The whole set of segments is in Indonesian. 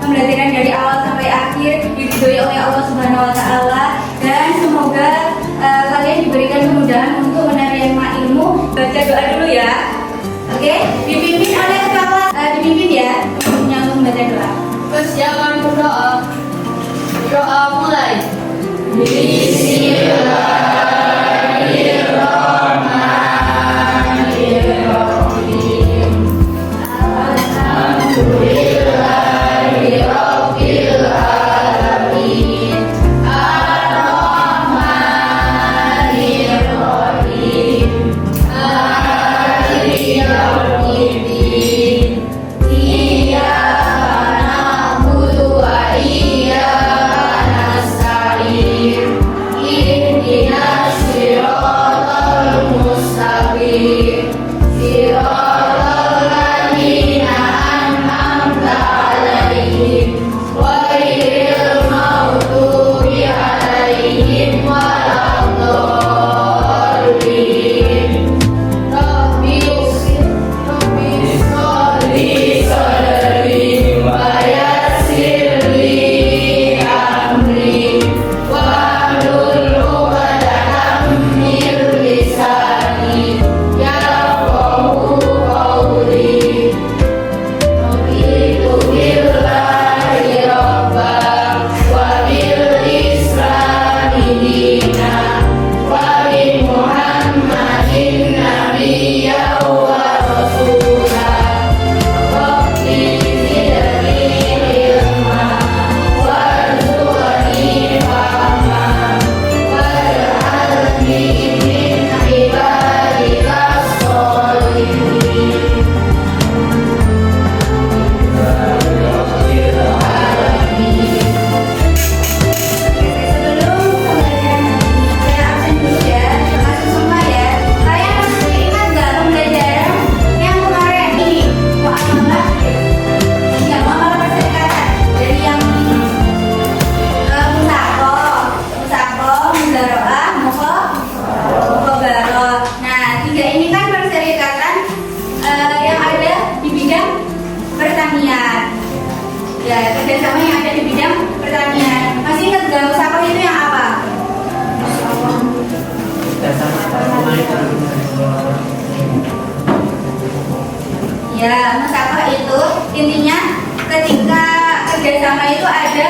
pembelajaran dari awal sampai akhir diridhoi oleh Allah Subhanahu wa taala, dan semoga kalian diberikan kemudahan untuk menerima ilmu. Baca doa dulu ya. Oke, dipimpin oleh kepala, dipimpin ya untuk membaca doa. Persiapan berdoa. Doa mulai. Bismillahirrahmanirrahim. Alhamdulillahirabbil alamin. Ar-Rahmanir-Rahim. Maliki yaumiddin. Iyyaka na'budu wa iyyaka nasta'in. Ihdinas siratal mustaqim. Siratal ladzina an'amta 'alaihim ghairil maghdubi 'alaihim waladdallin. Rabbi sholli sadri wa yassir li amri wahlul 'uqdatam min lisani yafqahu qawli. Raditu billahi rabban wa bil islami dinan wa bi Muhammadin nabiyyan wa rasulan. Rabbi zidni ilman warzuqni fahman waj'alni min ibadikas sholihin. Sebelum pembelajaran saya absen dulu ya, masuk semua ya. Kalian masih ingat nggak pembelajaran yang kemarin ini? Muamalah, ya muamalah perserikatan dari yang musaqah, muzaroah, mukhabarah. Nah, tiga ini kan perserikatan yang ada di bidang pertanian. Ya, kerjasama yang ada di bidang pertanian. Masih ingat nggak musaqah itu yang apa? Ya, musaqah itu intinya ketika kerjasama itu ada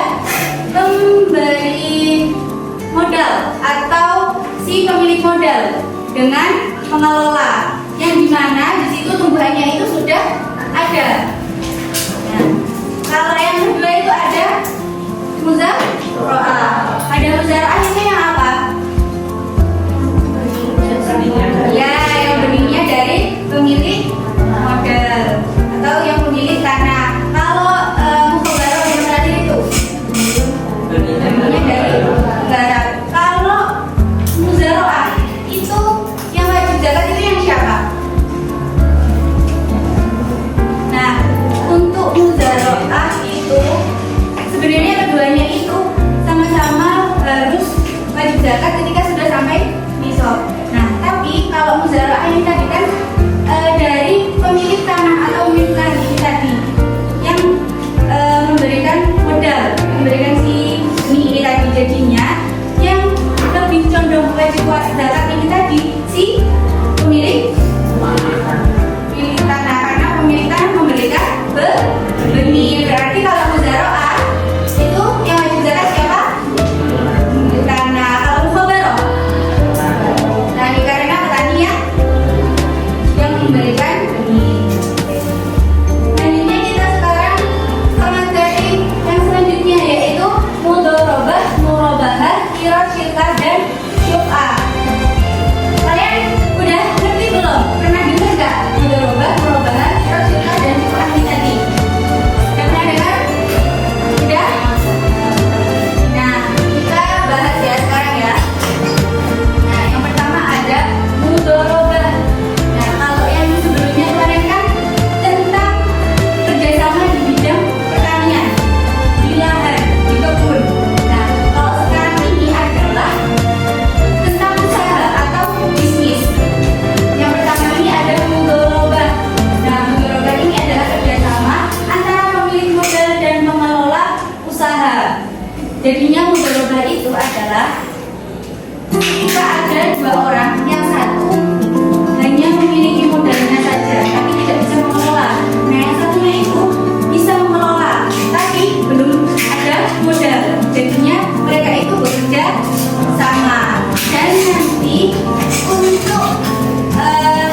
pemberi modal atau si pemilik modal dengan pengelola, yang dimana di situ tumbuhannya itu sudah ada. Nah, kalau yang kedua itu ada muzaraah. Ada muzaraah itu yang apa? Ya, yang benihnya dari pemilik modal atau yang pemilik tanah. Kalau mukhabarah yang tadi itu benihnya dari garap. Kalau muzaraah itu yang wajib zakat itu yang siapa? Nah, untuk muzaraah itu sebenarnya keduanya itu sama-sama harus wajib zakat ketika sudah sampai nisab. Nah, tapi kalau muzaraah ini tadi kan dari pemilik tanah atau pemilik tanah ini tadi yang memberikan modal, memberikan si benih ini tadi, jadinya yang lebih condong wajib zakat ini tadi si pemilik tanah, karena pemilik tanah memberikan benih. Berarti kalau muzaraah itu yang wajib zakat siapa? Pemilik tanah. Kalau mukhabarah, nah ini karena petani yang memberikan benih. Selanjutnya kita sekarang ke materi yang selanjutnya, yaitu mudharabah, murabah. Jadinya mudharabah itu adalah jika ada dua orang, yang satu hanya memiliki modalnya saja tapi tidak bisa mengelola. Nah, yang satunya itu bisa mengelola tapi belum ada modal. Jadinya mereka itu bekerja sama, dan nanti untuk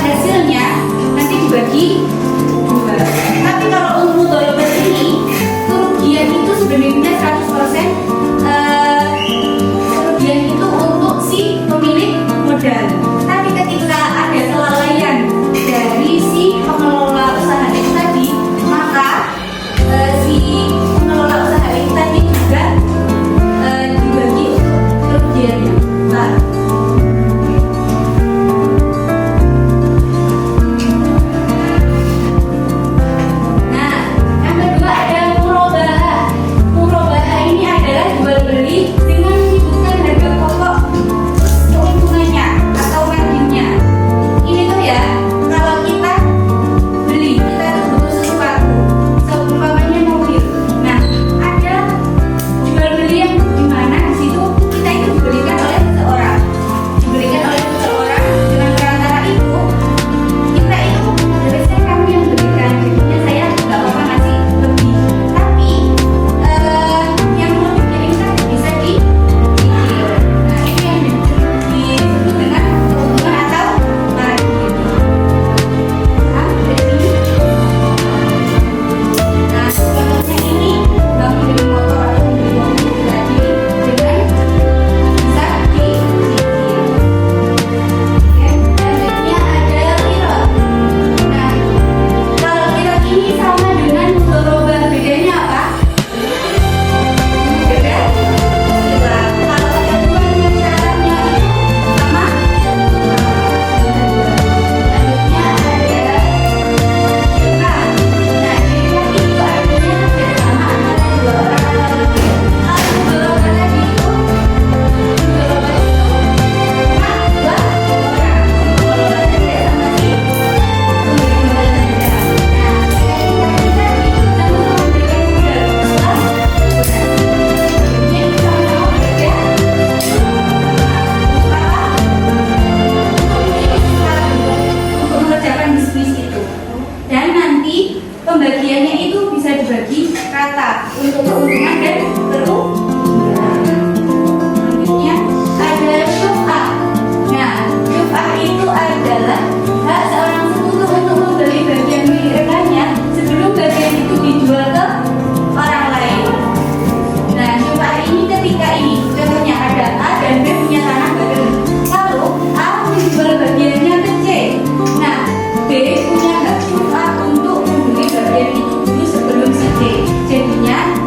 hasilnya nanti dibagi dua. Tapi kalau untuk mudharabah ini kerugian itu sebenarnya 100%, kerugian itu untuk si pemilik modal. Tapi ketika ada kelalaian dari si pengelola usaha itu tadi, maka si pengelola usaha itu tadi juga dibagi untuk kerugiannya. Nah, yang kedua ada murabahah. Murabahah ini adalah jual beli dengan menyebutkan harga pokok keuntungannya atau marginnya. Ini tuh ya, kalau kita beli, kita tuh butuh sesuatu, seumpamanya mobil. Nah, ada jual beli yang dimana di situ kita itu dibelikan oleh seseorang, dengan perantara itu kita itu biasanya kami yang belikan, jadinya saya nggak apa-apa ngasih lebih. Tapi yang lebihnya ini kan bisa dicicil. Nah, ini yang disebut dengan keuntungan atau margin. Jadi nah, contohnya ini bang beli motor atau beli mobil tadi dengan bisa dicicil. Oke, selanjutnya ada qirot. Nah, kalau qirot ini sama dengan mudharabah, bedanya apa? Beda sila. Kalau ketentuan dan syaratnya itu sama. Selanjutnya ada jihad. Nah, jihad itu artinya kerjasama antara dua orang atau lebih. Kalau mudharabah tadi itu, mudharabah itu cuma dua orang, pengelola saja sama si pemberi modal saja. Nah, ketika kita tadi sama-sama memberikan modal plus donasi, jadinya itu sama-sama bekerja untuk apa? Untuk mengerjakan bisnis itu. Dan nanti pembagiannya itu bisa dibagi rata untuk keuntungan dan kerugian. Selanjutnya ada syuf'ah. Nah, syuf'ah itu adalah hak seorang sekutu untuk membeli bagian milik rekannya sebelum bagian itu dijual ke orang lain. Nah, syuf'ah ini ketika ini contohnya ada A dan B punya tanah bareng. Lalu A menjual bagiannya ke C. Nah, B punya hak syuf'ah untuk membeli bagian itu dulu sebelum si C. Jadinya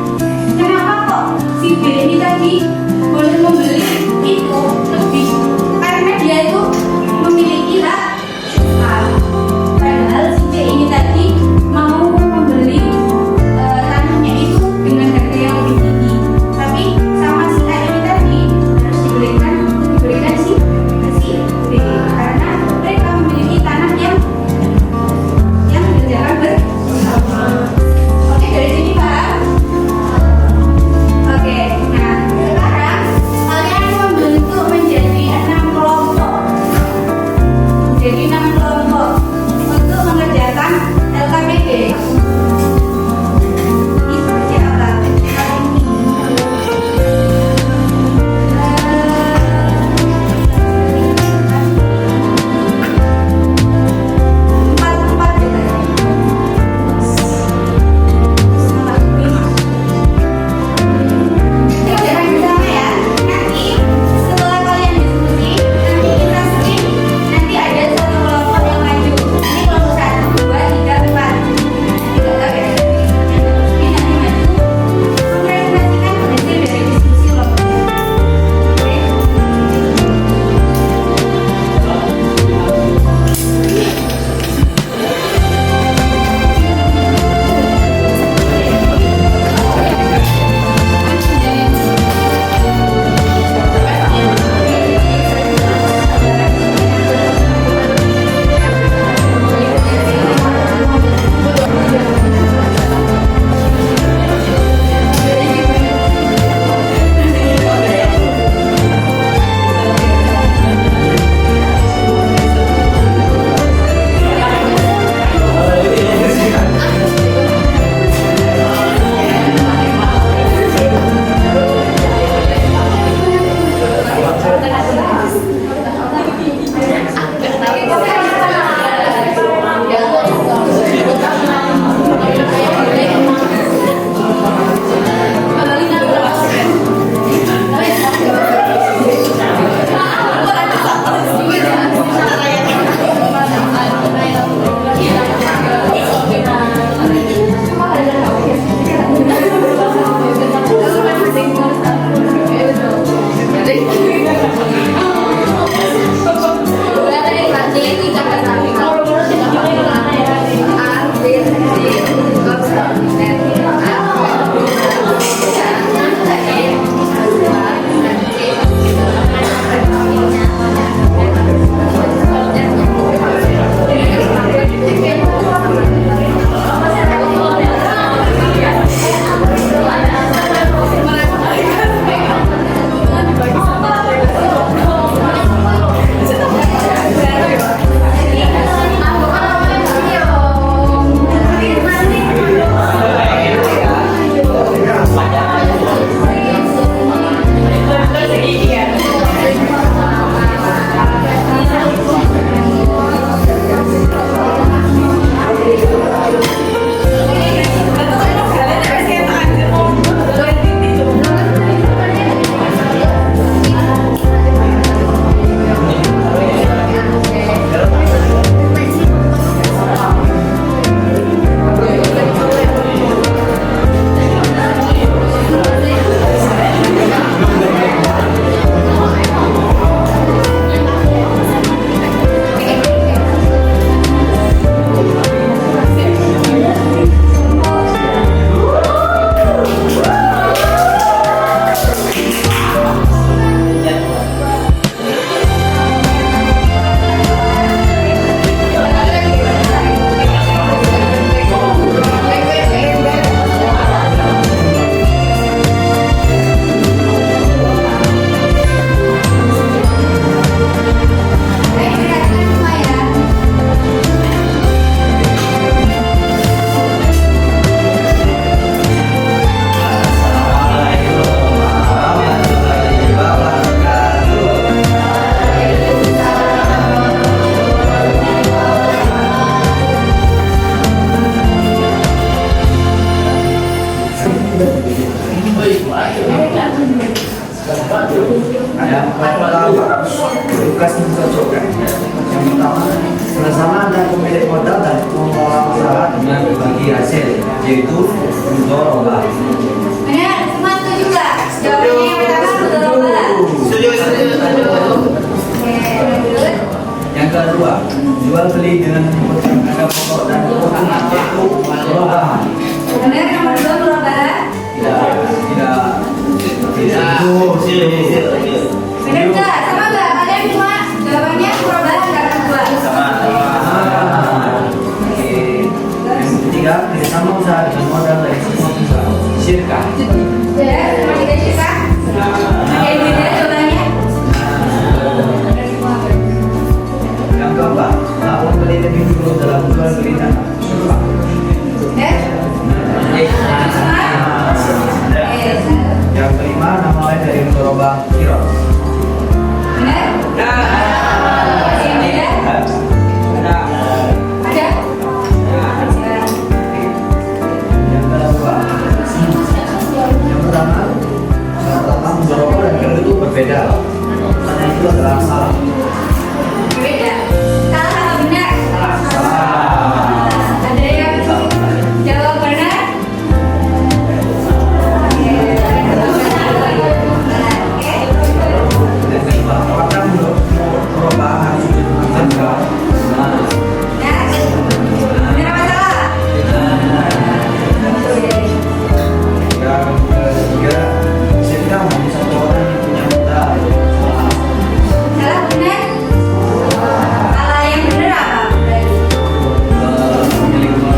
Ada 4 pertama tugas mencocokkan. Yang pertama, bersama dan pemilik modal dan pengelola usaha dengan berbagi hasil, yaitu mudharabah. Benar, semua setuju nggak? Jawabannya yang pertama mudharabah. Setuju. Oke, lanjut. Yang kedua, jual beli dengan menyebutkan harga pokok dan keuntungan, yaitu mudharabah. Benar, nomor 2 mudharabah. Tidak. Benar nggak? Sama nggak? Kalian semua jawabannya mudharabah nggak kedua? Oke. Yang ketiga, kerjasama usaha dengan modal dari semua usaha. Syirkah. Benar, sama kita cerita. Oke, benar jawabannya. Benar semua. Yang keempat, lakukan beli lebih dulu dalam jual beli dan syirkah. Benar? Semua? Oke, Yang kelima, nama lain dari mudharabah kirot. benar? Yang beda? Ada? Yang kedua, yang pertama mudharabah dan kirot itu berbeda. Karena itu adalah salah. Berbeda. Salah atau benar? Salah. Ada yang jawab benar? Oke. Yang kedua, apakah mudharabah harus dilakukan? Benar? Benar apa salah? Yang ketiga, syirkah hanya satu orang yang punya modal. Salah benar? Salah yang benar apa? Pemilik modal.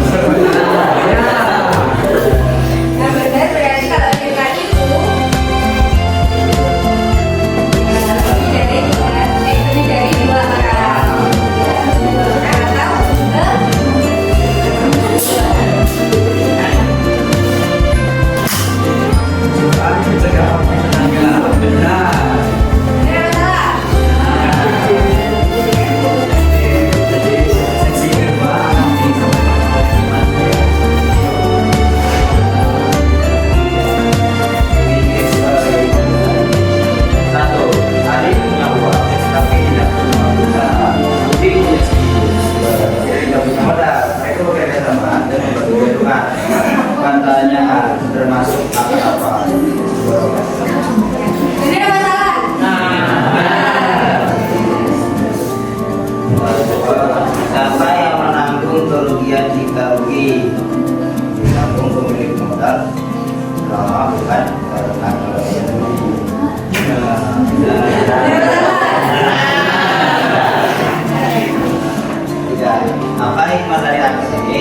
Yang benar berarti kalau cerita itu lebih dari dua orang Syirkah mencegah penanggalan. Benar. benar atau salah? Jadi seksi kedua nanti satu hari punya uang tapi tidak punya usaha tapi punya tidak punya modal mereka bekerja sama dan membagi keuntungan katanya termasuk apa Benar apa salah? Siapa yang menanggung kerugian jika rugi? Ditanggung pemilik modal selama bukan karena kerugian rugi. Tidak. Apa hikmah dari ayat ini?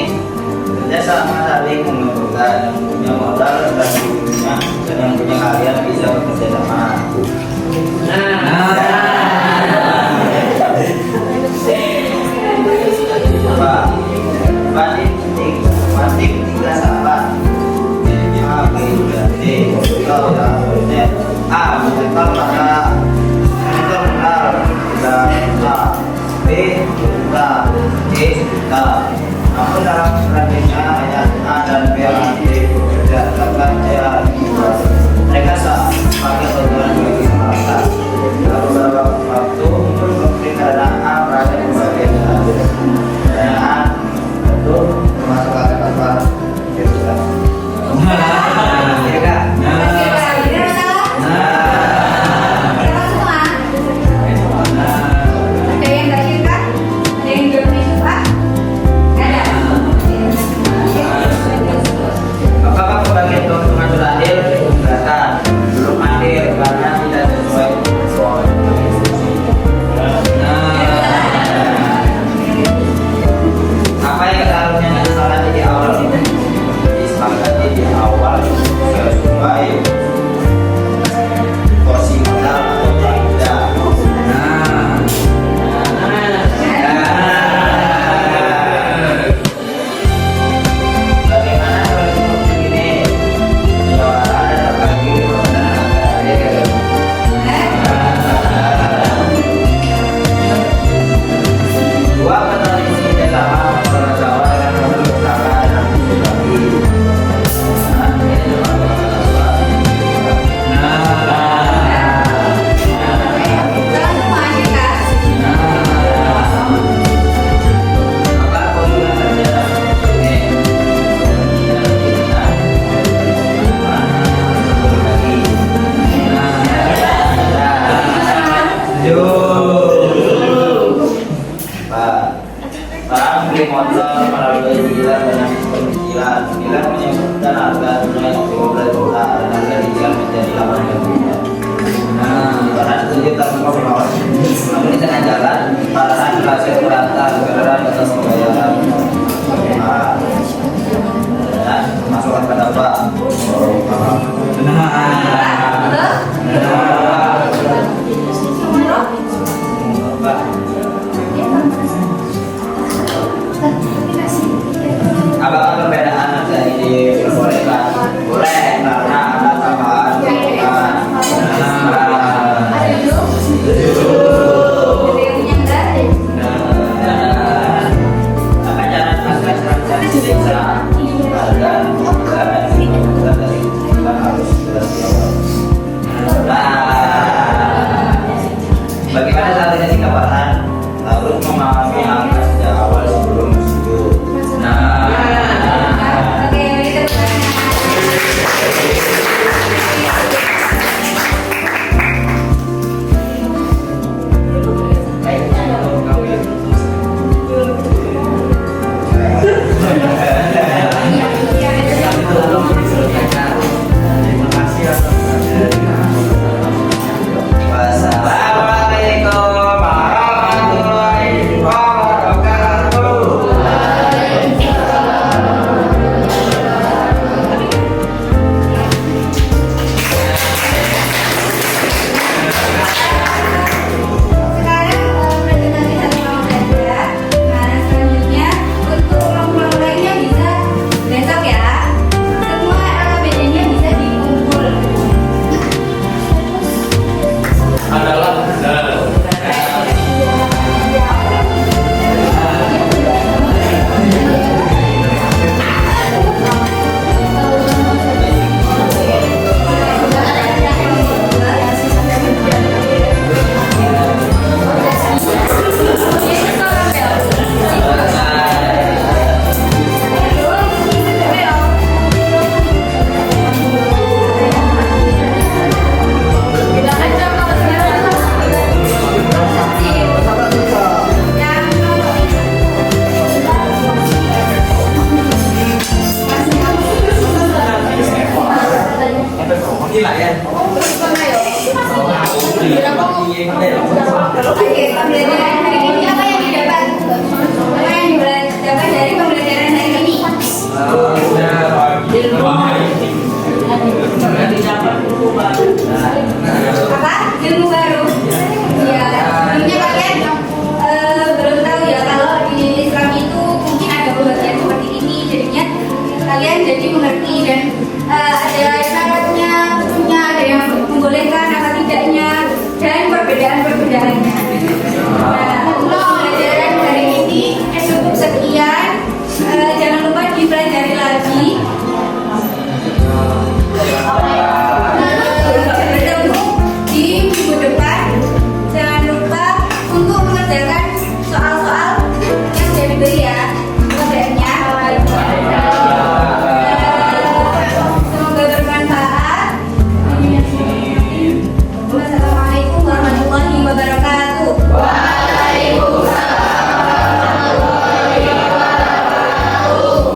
Kerjasama saling menguntungkan yang punya modal dan punya dan yang punya kalian bisa bekerja sama. Apa? Patik tiga sahabat. A, B, dan D. Kau dan A. Menyetor pada menyetor modal dan A. B. Juta. C. Juta. Namun dalam selanjutnya ayat A dan B dan D bekerja dapat saya mereka sah pakai bantuan bagi merata. Lalu beberapa waktu memberi karena A merasa pembagian dan A itu termasuk kata-kata gitu kan. Iya kan? Benar atau salah? bukti lah ya. Terus mana ya? Oke, pembelajaran hari ini apa yang didapat? Apa yang didapat dari pembelajaran hari ini? Udah.